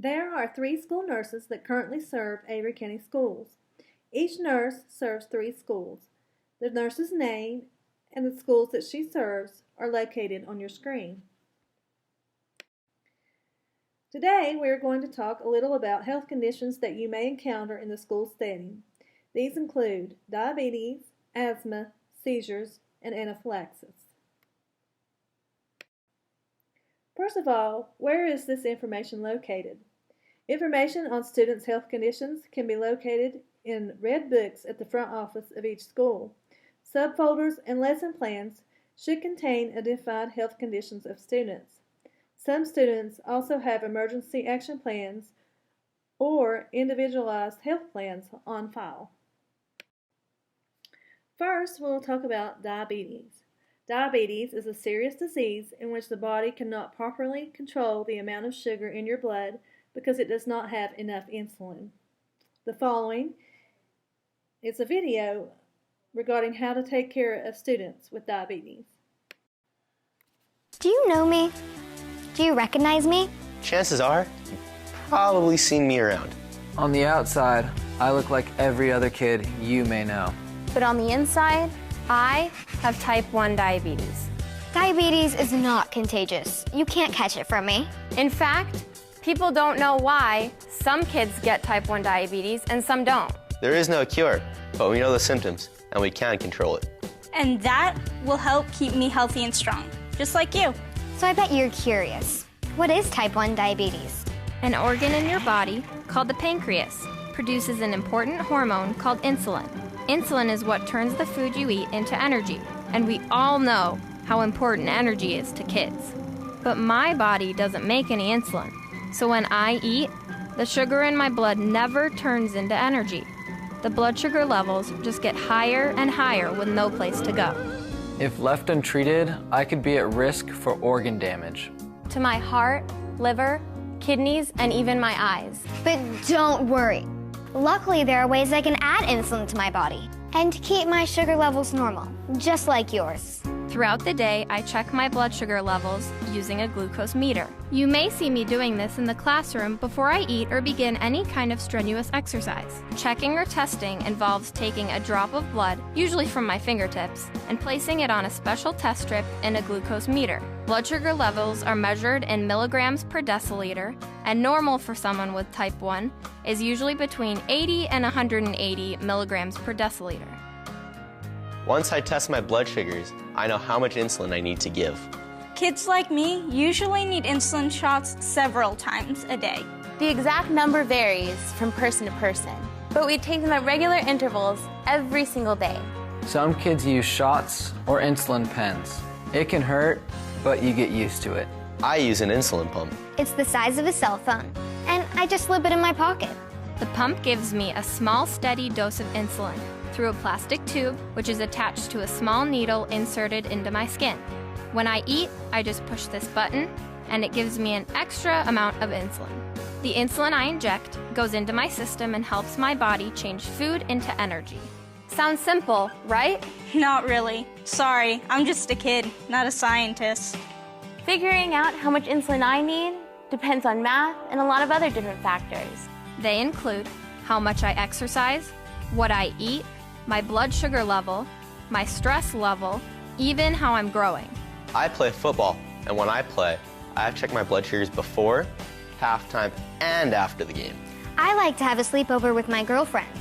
There are 3 school nurses that currently serve Avery County Schools. Each nurse serves 3 schools. The nurse's name and the schools that she serves are located on your screen. Today we are going to talk a little about health conditions that you may encounter in the school setting. These include diabetes, asthma, seizures, and anaphylaxis. First of all, where is this information located? Information on students' health conditions can be located in red books at the front office of each school. Subfolders and lesson plans should contain identified health conditions of students. Some students also have emergency action plans or individualized health plans on file. First, we'll talk about diabetes. Diabetes is a serious disease in which the body cannot properly control the amount of sugar in your blood because it does not have enough insulin. The following is a video regarding how to take care of students with diabetes. Do you know me? Do you recognize me? Chances are, you've probably seen me around. On the outside, I look like every other kid you may know. But on the inside, I have type 1 diabetes. Diabetes is not contagious. You can't catch it from me. In fact, people don't know why some kids get type 1 diabetes and some don't. There is no cure, but we know the symptoms, and we can control it. And that will help keep me healthy and strong, just like you. So I bet you're curious. What is type 1 diabetes? An organ in your body called the pancreas produces an important hormone called insulin. Insulin is what turns the food you eat into energy, and we all know how important energy is to kids. But my body doesn't make any insulin, so when I eat, the sugar in my blood never turns into energy. The blood sugar levels just get higher and higher with no place to go. If left untreated, I could be at risk for organ damage. To my heart, liver, kidneys, and even my eyes. But don't worry. Luckily, there are ways I can add insulin to my body and keep my sugar levels normal, just like yours. Throughout the day, I check my blood sugar levels using a glucose meter. You may see me doing this in the classroom before I eat or begin any kind of strenuous exercise. Checking or testing involves taking a drop of blood, usually from my fingertips, and placing it on a special test strip in a glucose meter. Blood sugar levels are measured in milligrams per deciliter, and normal for someone with type 1 is usually between 80 and 180 milligrams per deciliter. Once I test my blood sugars, I know how much insulin I need to give. Kids like me usually need insulin shots several times a day. The exact number varies from person to person, but we take them at regular intervals every single day. Some kids use shots or insulin pens. It can hurt, but you get used to it. I use an insulin pump. It's the size of a cell phone, and I just slip it in my pocket. The pump gives me a small, steady dose of insulin through a plastic tube, which is attached to a small needle inserted into my skin. When I eat, I just push this button, and it gives me an extra amount of insulin. The insulin I inject goes into my system and helps my body change food into energy. Sounds simple, right? Not really. Sorry, I'm just a kid, not a scientist. Figuring out how much insulin I need depends on math and a lot of other different factors. They include how much I exercise, what I eat, my blood sugar level, my stress level, even how I'm growing. I play football, and when I play, I have to check my blood sugars before, halftime, and after the game. I like to have a sleepover with my girlfriends,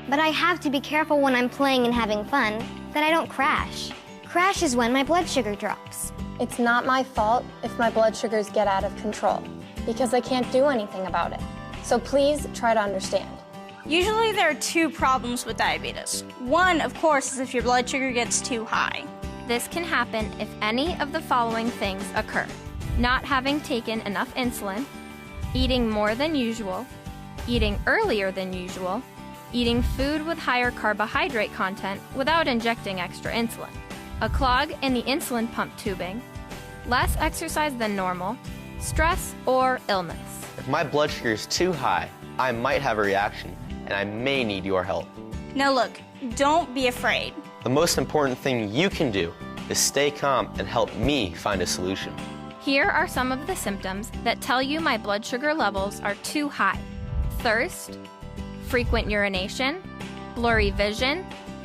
but I have to be careful when I'm playing and having fun that I don't crash. Crash is when my blood sugar drops. It's not my fault if my blood sugars get out of control, because I can't do anything about it. So please try to understand. Usually there are 2 problems with diabetes. One, of course, is if your blood sugar gets too high. This can happen if any of the following things occur: not having taken enough insulin, eating more than usual, eating earlier than usual, eating food with higher carbohydrate content without injecting extra insulin, a clog in the insulin pump tubing, less exercise than normal, stress, or illness. If my blood sugar is too high, I might have a reaction, and I may need your help. Now look, don't be afraid. The most important thing you can do is stay calm and help me find a solution. Here are some of the symptoms that tell you my blood sugar levels are too high. Thirst, frequent urination, blurry vision,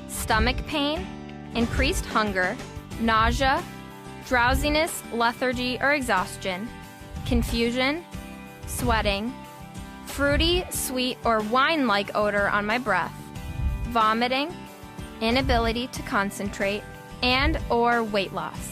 stomach pain, increased hunger, nausea, drowsiness, lethargy, or exhaustion, confusion, sweating, fruity, sweet, or wine-like odor on my breath, vomiting, inability to concentrate, and/or weight loss.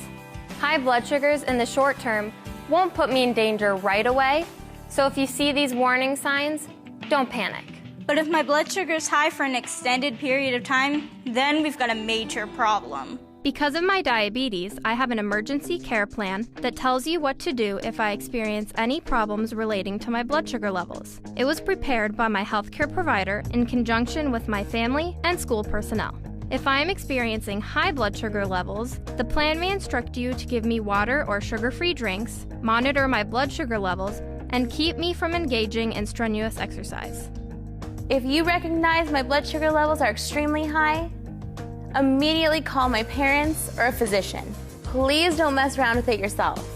High blood sugars in the short term won't put me in danger right away, so if you see these warning signs, don't panic. But if my blood sugar is high for an extended period of time, then we've got a major problem. Because of my diabetes, I have an emergency care plan that tells you what to do if I experience any problems relating to my blood sugar levels. It was prepared by my healthcare provider in conjunction with my family and school personnel. If I am experiencing high blood sugar levels, the plan may instruct you to give me water or sugar-free drinks, monitor my blood sugar levels, and keep me from engaging in strenuous exercise. If you recognize my blood sugar levels are extremely high, immediately call my parents or a physician. Please don't mess around with it yourself.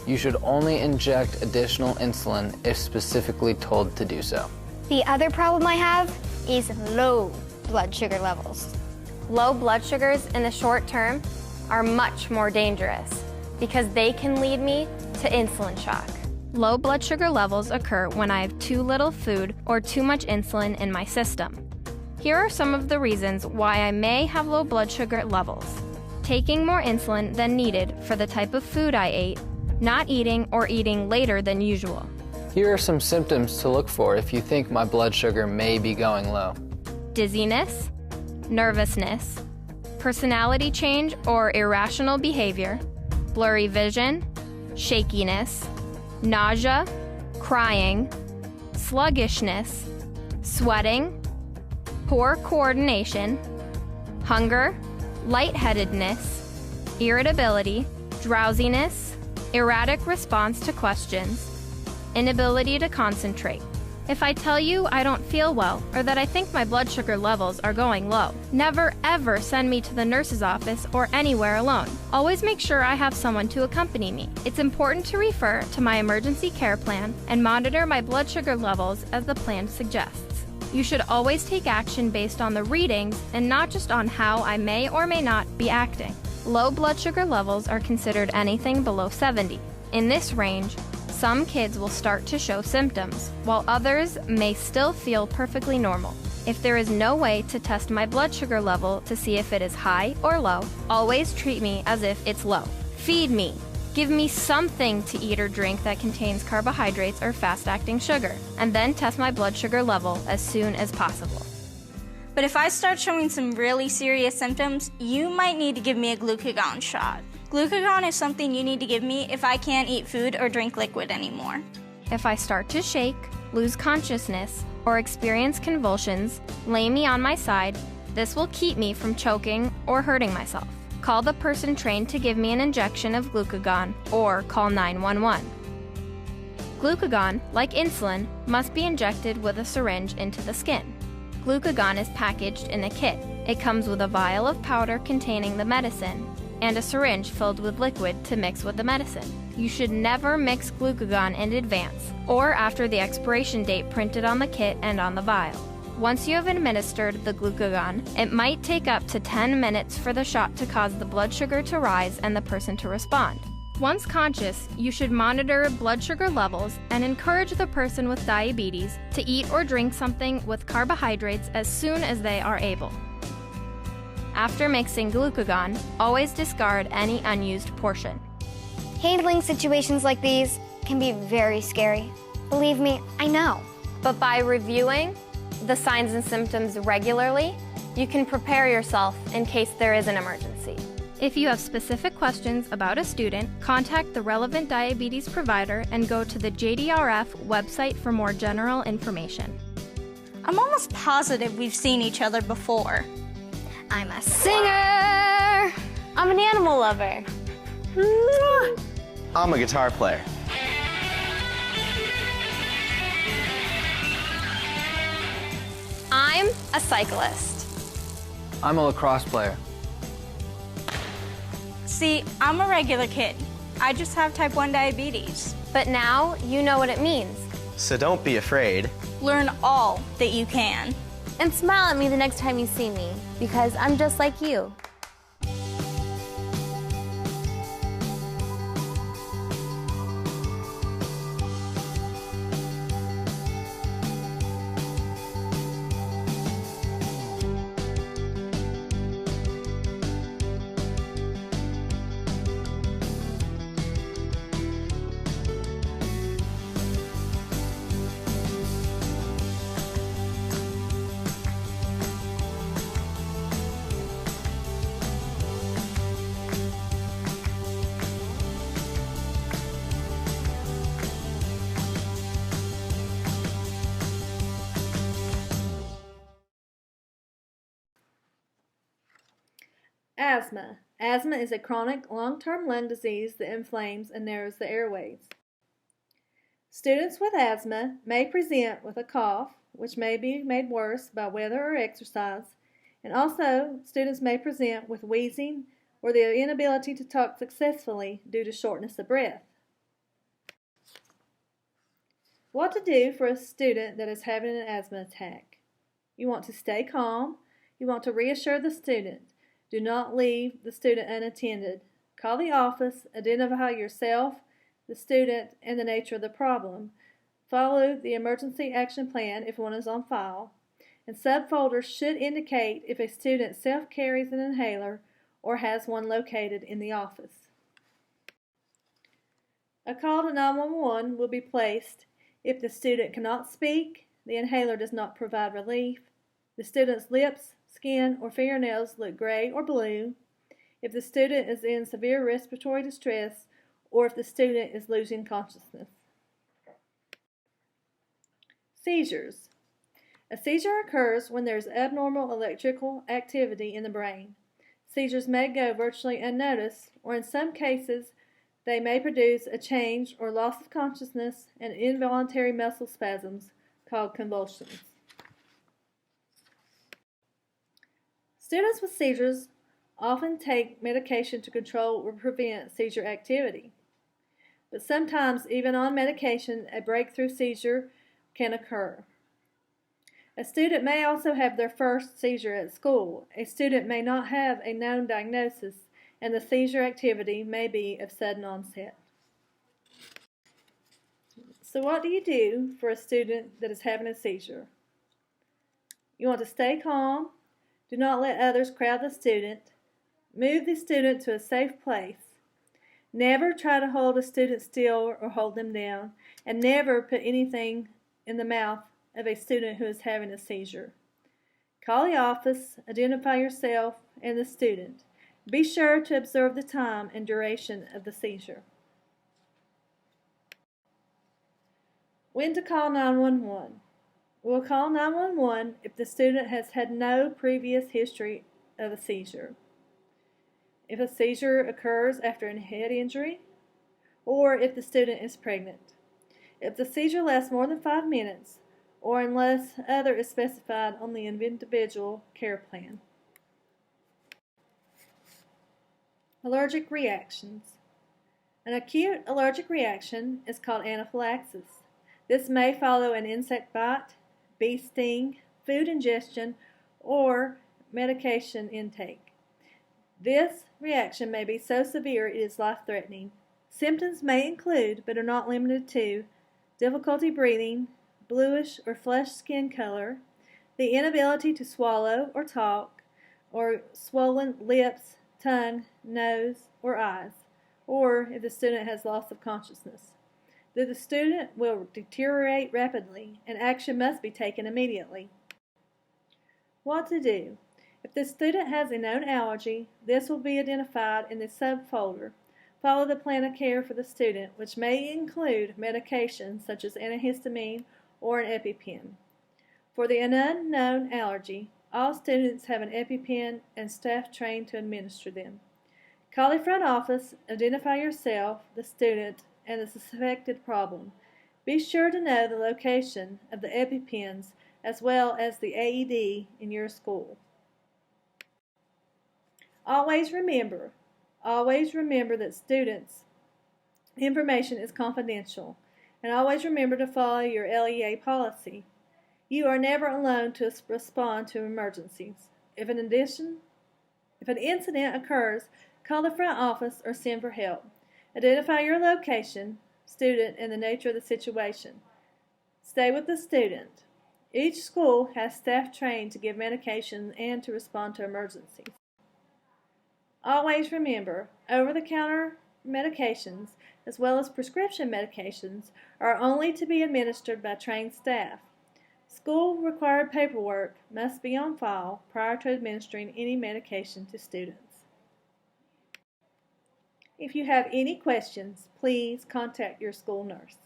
You should only inject additional insulin if specifically told to do so. The other problem I have is low blood sugar levels. Low blood sugars in the short term are much more dangerous because they can lead me to insulin shock. Low blood sugar levels occur when I have too little food or too much insulin in my system. Here are some of the reasons why I may have low blood sugar levels. Taking more insulin than needed for the type of food I ate, not eating or eating later than usual. Here are some symptoms to look for if you think my blood sugar may be going low. Dizziness, nervousness, personality change or irrational behavior, blurry vision, shakiness, nausea, crying, sluggishness, sweating, poor coordination, hunger, lightheadedness, irritability, drowsiness, erratic response to questions, inability to concentrate. If I tell you I don't feel well or that I think my blood sugar levels are going low, never ever send me to the nurse's office or anywhere alone. Always make sure I have someone to accompany me. It's important to refer to my emergency care plan and monitor my blood sugar levels as the plan suggests. You should always take action based on the readings and not just on how I may or may not be acting. Low blood sugar levels are considered anything below 70. In this range, some kids will start to show symptoms, while others may still feel perfectly normal. If there is no way to test my blood sugar level to see if it is high or low, always treat me as if it's low. Feed me. Give me something to eat or drink that contains carbohydrates or fast-acting sugar, and then test my blood sugar level as soon as possible. But if I start showing some really serious symptoms, you might need to give me a glucagon shot. Glucagon is something you need to give me if I can't eat food or drink liquid anymore. If I start to shake, lose consciousness, or experience convulsions, lay me on my side. This will keep me from choking or hurting myself. Call the person trained to give me an injection of glucagon or call 911. Glucagon, like insulin, must be injected with a syringe into the skin. Glucagon is packaged in a kit. It comes with a vial of powder containing the medicine and a syringe filled with liquid to mix with the medicine. You should never mix glucagon in advance or after the expiration date printed on the kit and on the vial. Once you have administered the glucagon, it might take up to 10 minutes for the shot to cause the blood sugar to rise and the person to respond. Once conscious, you should monitor blood sugar levels and encourage the person with diabetes to eat or drink something with carbohydrates as soon as they are able. After mixing glucagon, always discard any unused portion. Handling situations like these can be very scary. Believe me, I know. But by reviewing the signs and symptoms regularly, you can prepare yourself in case there is an emergency. If you have specific questions about a student, contact the relevant diabetes provider and go to the JDRF website for more general information. I'm almost positive we've seen each other before. I'm a singer! I'm an animal lover. I'm a guitar player. I'm a cyclist. I'm a lacrosse player. See, I'm a regular kid. I just have type 1 diabetes. But now you know what it means. So don't be afraid. Learn all that you can. And smile at me the next time you see me, because I'm just like you. Asthma. Asthma is a chronic, long-term lung disease that inflames and narrows the airways. Students with asthma may present with a cough, which may be made worse by weather or exercise, and also students may present with wheezing or the inability to talk successfully due to shortness of breath. What to do for a student that is having an asthma attack? You want to stay calm. You want to reassure the student. Do not leave the student unattended. Call the office, identify yourself, the student, and the nature of the problem. Follow the emergency action plan if one is on file. And subfolders should indicate if a student self-carries an inhaler or has one located in the office. A call to 911 will be placed if the student cannot speak, the inhaler does not provide relief, the student's lips, skin, or fingernails look gray or blue, if the student is in severe respiratory distress, or if the student is losing consciousness. Seizures. A seizure occurs when there is abnormal electrical activity in the brain. Seizures may go virtually unnoticed, or in some cases, they may produce a change or loss of consciousness and involuntary muscle spasms called convulsions. Students with seizures often take medication to control or prevent seizure activity. But sometimes, even on medication, a breakthrough seizure can occur. A student may also have their first seizure at school. A student may not have a known diagnosis, and the seizure activity may be of sudden onset. So what do you do for a student that is having a seizure? You want to stay calm. Do not let others crowd the student. Move the student to a safe place. Never try to hold a student still or hold them down, and never put anything in the mouth of a student who is having a seizure. Call the office, identify yourself and the student. Be sure to observe the time and duration of the seizure. When to call 911? We'll call 911 if the student has had no previous history of a seizure. If a seizure occurs after a head injury, or if the student is pregnant. If the seizure lasts more than 5 minutes, or unless other is specified on the individual care plan. Allergic reactions. An acute allergic reaction is called anaphylaxis. This may follow an insect bite, bee sting, food ingestion, or medication intake. This reaction may be so severe it is life-threatening. Symptoms may include, but are not limited to, difficulty breathing, bluish or flushed skin color, the inability to swallow or talk, or swollen lips, tongue, nose, or eyes, or if the student has loss of consciousness. The student will deteriorate rapidly, and action must be taken immediately. What to do? If the student has a known allergy, this will be identified in the subfolder. Follow the plan of care for the student, which may include medications such as antihistamine or an EpiPen. For the unknown allergy, all students have an EpiPen and staff trained to administer them. Call the front office, identify yourself, the student, and the suspected problem. Be sure to know the location of the EpiPens as well as the AED in your school. Always remember that students Information is confidential, and always remember to follow your LEA policy. You are never alone to respond to emergencies. If an incident occurs, call the front office or send for help. Identify your location, student, and the nature of the situation. Stay with the student. Each school has staff trained to give medication and to respond to emergencies. Always remember, over-the-counter medications, as well as prescription medications, are only to be administered by trained staff. School-required paperwork must be on file prior to administering any medication to students. If you have any questions, please contact your school nurse.